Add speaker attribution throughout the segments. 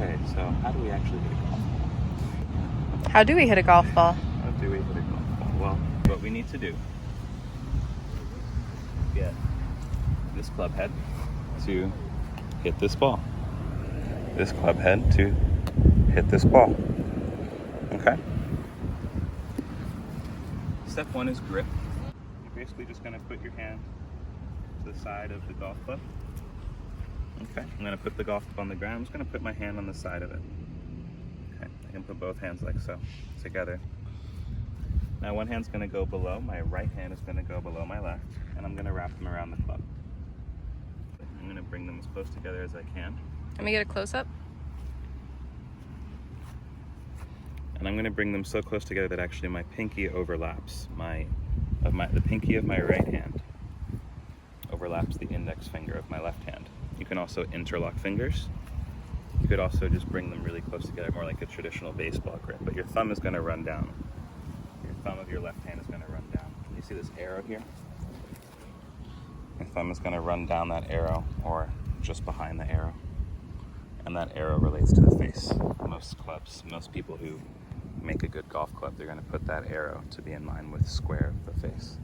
Speaker 1: Okay, so how do we actually hit a golf ball?
Speaker 2: How do we hit a golf ball?
Speaker 1: How do we hit a golf ball? Well, what we need to do is get this club head to hit this ball. This club head to hit this ball. Okay? Step one is grip. You're basically just going to put your hand to the side of the golf club. Okay, I'm going to put the golf club on the ground. I'm just going to put my hand on the side of it. Okay, I can put both hands like so, together. Now one hand's going to go below, my right hand is going to go below my left, and I'm going to wrap them around the club. I'm going to bring them as close together as I can.
Speaker 2: Let me get a close-up.
Speaker 1: And I'm going to bring them so close together that actually my pinky overlaps the pinky of my right hand overlaps the index finger of my left hand. You can also interlock fingers. You could also just bring them really close together, more like a traditional baseball grip, but your thumb is going to run down. Your thumb of your left hand is going to run down. You see this arrow here? Your thumb is going to run down that arrow, or just behind the arrow. And that arrow relates to the face. Most clubs, most people who make a good golf club, they're going to put that arrow to be in line with the square of the face.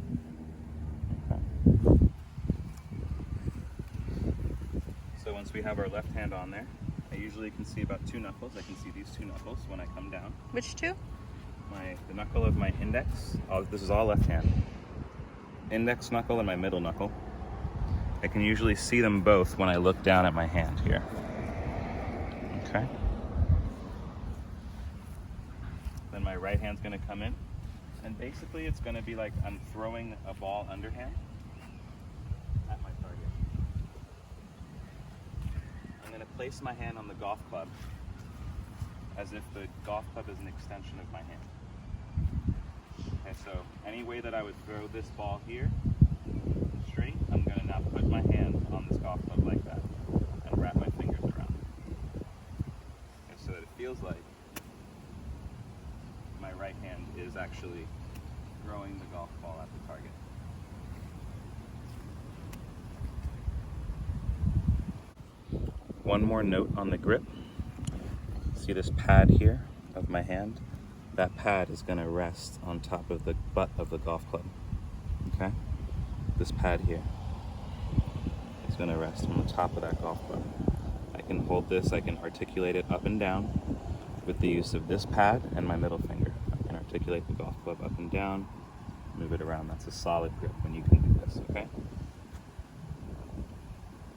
Speaker 1: Okay. So once we have our left hand on there, I usually can see about 2 knuckles. I can see these 2 knuckles when I come down.
Speaker 2: Which 2?
Speaker 1: The knuckle of my index, this is all left hand. Index knuckle and my middle knuckle. I can usually see them both when I look down at my hand here. Okay. Then my right hand's gonna come in, and basically it's gonna be like I'm throwing a ball underhand at my target. I'm gonna place my hand on the golf club as if the golf club is an extension of my hand. Okay, so any way that I would throw this ball here, straight, I'm gonna now put my hand on this golf club like that and wrap my fingers around it. Okay, so that it feels like my right hand is actually throwing the golf ball at the target. One more note on the grip. See this pad here of my hand? That pad is going to rest on top of the butt of the golf club. Okay? This pad here is going to rest on the top of that golf club. I can hold this, I can articulate it up and down with the use of this pad and my middle finger. I can articulate the golf club up and down, move it around. That's a solid grip when you can do this, okay?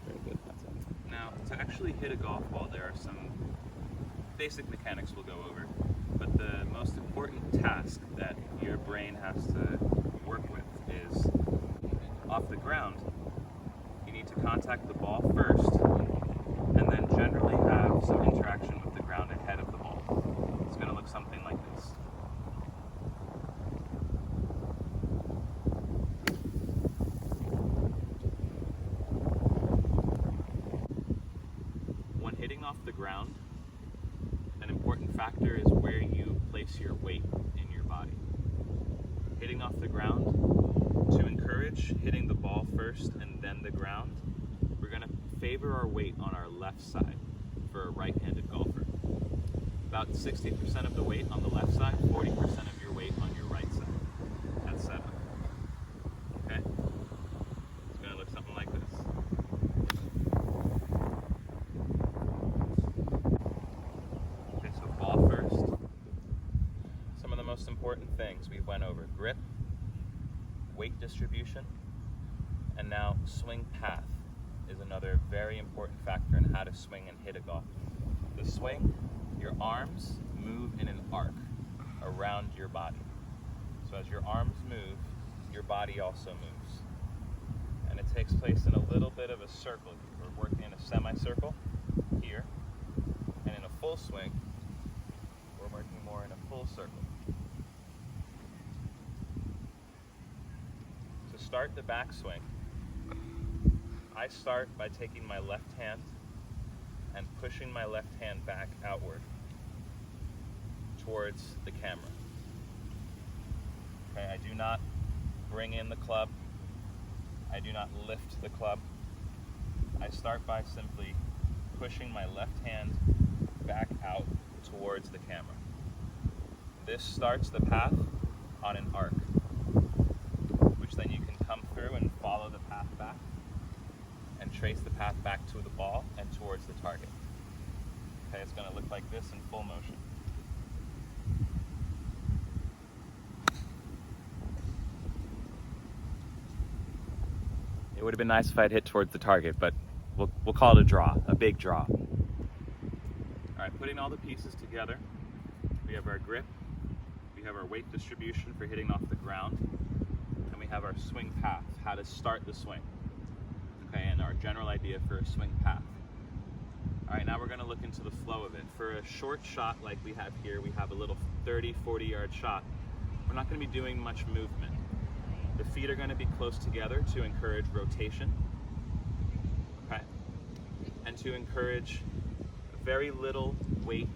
Speaker 1: Very good. That's it. Now, to actually hit a golf ball, there are some basic mechanics we'll go over, but the most important task that your brain has to work with is off the ground. You need to contact the ball first, and then generally have some interaction with the ground ahead of the ball. It's going to look something like this. When hitting off the ground, an important factor is where you place your weight in your body. Hitting off the ground, to encourage hitting the ball first and then the ground, we're going to favor our weight on our left side for a right-handed golfer. About 60% of the weight on the left side, 40% of your weight on your right side. That's setup. Okay? It's going to look something like this. Okay, so ball first. Some of the most important things we went over: grip, weight distribution, and now swing path is another very important factor in how to swing and hit a golf. The swing, your arms move in an arc around your body. So as your arms move, your body also moves. And it takes place in a little bit of a circle. We're working in a semicircle here, and in a full swing, we're working more in a full circle. To start the backswing, I start by taking my left hand and pushing my left hand back outward towards the camera. Okay, I do not bring in the club. I do not lift the club. I start by simply pushing my left hand back towards the camera. This starts the path on an arc, which then you can come through and follow the path back and trace the path back to the ball and towards the target. Okay, it's going to look like this in full motion. It would have been nice if I'd hit towards the target, but we'll call it a draw, a big draw. All right, putting all the pieces together, we have our grip, we have our weight distribution for hitting off the ground, and we have our swing path, how to start the swing. Okay, and our general idea for a swing path. All right, now we're gonna look into the flow of it. For a short shot like we have here, we have a little 30, 40 yard shot. We're not gonna be doing much movement. The feet are gonna be close together to encourage rotation, okay? And to encourage very little weight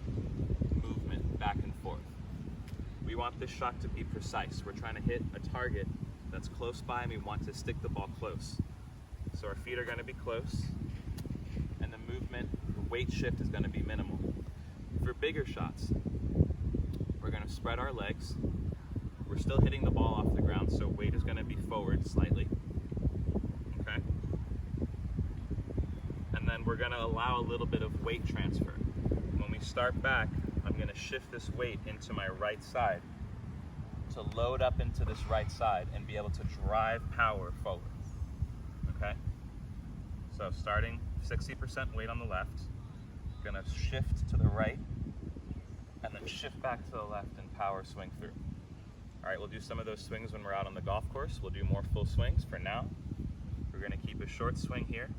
Speaker 1: movement back and forth. We want this shot to be precise. We're trying to hit a target that's close by and we want to stick the ball close. So our feet are gonna be close and the movement, the weight shift is gonna be minimal. For bigger shots, we're gonna spread our legs. We're still hitting the ball off the ground, so weight is gonna be forward slightly, okay? And then we're gonna allow a little bit of weight transfer. When we start back, I'm gonna shift this weight into my right side to load up into this right side and be able to drive power forward, okay? So starting 60% weight on the left, gonna shift to the right, and then shift back to the left and power swing through. All right, we'll do some of those swings when we're out on the golf course. We'll do more full swings. For now, we're gonna keep a short swing here,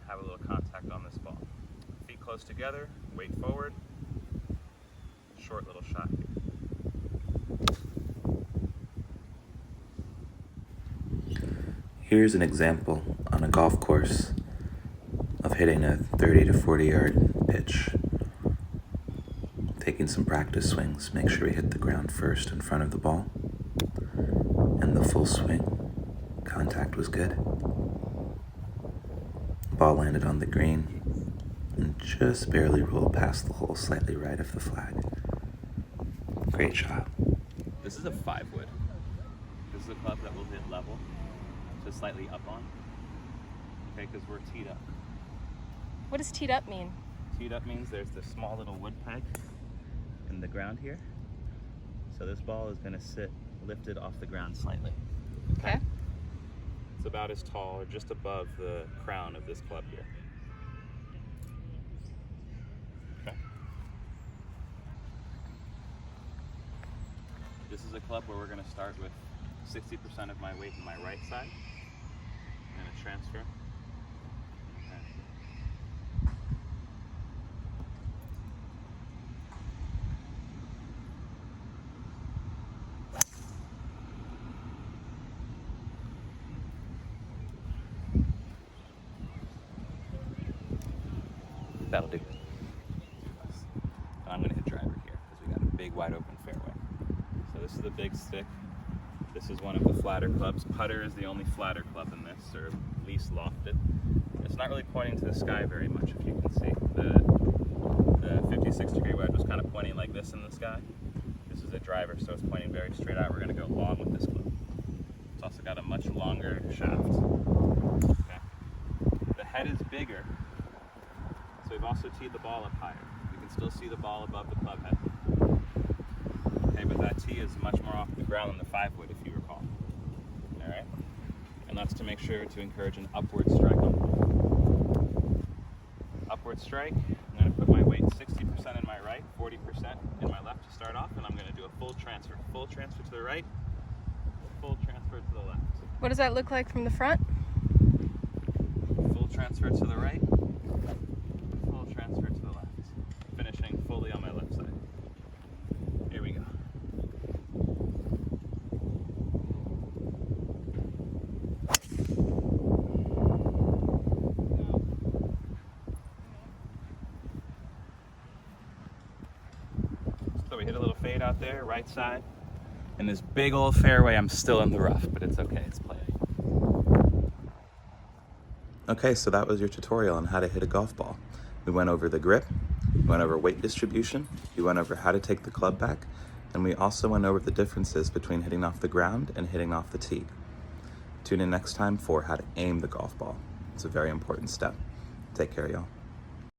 Speaker 1: have a little contact on this ball. Feet close together, weight forward, short little shot here.
Speaker 3: Here's an example on a golf course of hitting a 30 to 40 yard pitch. Taking some practice swings, make sure we hit the ground first in front of the ball. And the full swing, contact was good. Ball landed on the green and just barely rolled past the hole, slightly right of the flag. Great shot.
Speaker 1: This is a 5-wood. This is a club that will hit level, so slightly up on, okay, because we're teed up.
Speaker 2: What does teed up mean?
Speaker 1: Teed up means there's this small little wood peg in the ground here. So this ball is going to sit lifted off the ground slightly.
Speaker 2: Okay.
Speaker 1: It's about as tall or just above the crown of this club here. Okay. This is a club where we're going to start with 60% of my weight in my right side. I'm going to transfer. That'll do. I'm gonna hit driver here because we got a big wide open fairway. So this is the big stick. This is one of the flatter clubs. Putter is the only flatter club in this, or least lofted. It's not really pointing to the sky very much, if you can see. The 56-degree wedge was kind of pointing like this in the sky. This is a driver, so it's pointing very straight out. We're gonna go long with this club. It's also got a much longer shaft. Okay. The head is bigger. So we've also teed the ball up higher. You can still see the ball above the club head. Okay, but that tee is much more off the ground than the 5-wood, if you recall. All right? And that's to make sure to encourage an upward strike on the ball. Upward strike, I'm gonna put my weight 60% in my right, 40% in my left to start off, and I'm gonna do a full transfer. Full transfer to the right, full transfer to the left.
Speaker 2: What does that look like from the front?
Speaker 1: Full transfer to the right, transfer to the left, finishing fully on my left side. Here we go. So we hit a little fade out there, right side. And this big old fairway, I'm still in the rough, but it's okay, it's playing.
Speaker 3: Okay, so that was your tutorial on how to hit a golf ball. We went over the grip,
Speaker 1: We went over weight distribution, we went over how to take the club back, and we also went over the differences between hitting off the ground and hitting off the tee. Tune in next time for how to aim the golf ball. It's a very important step. Take care, y'all.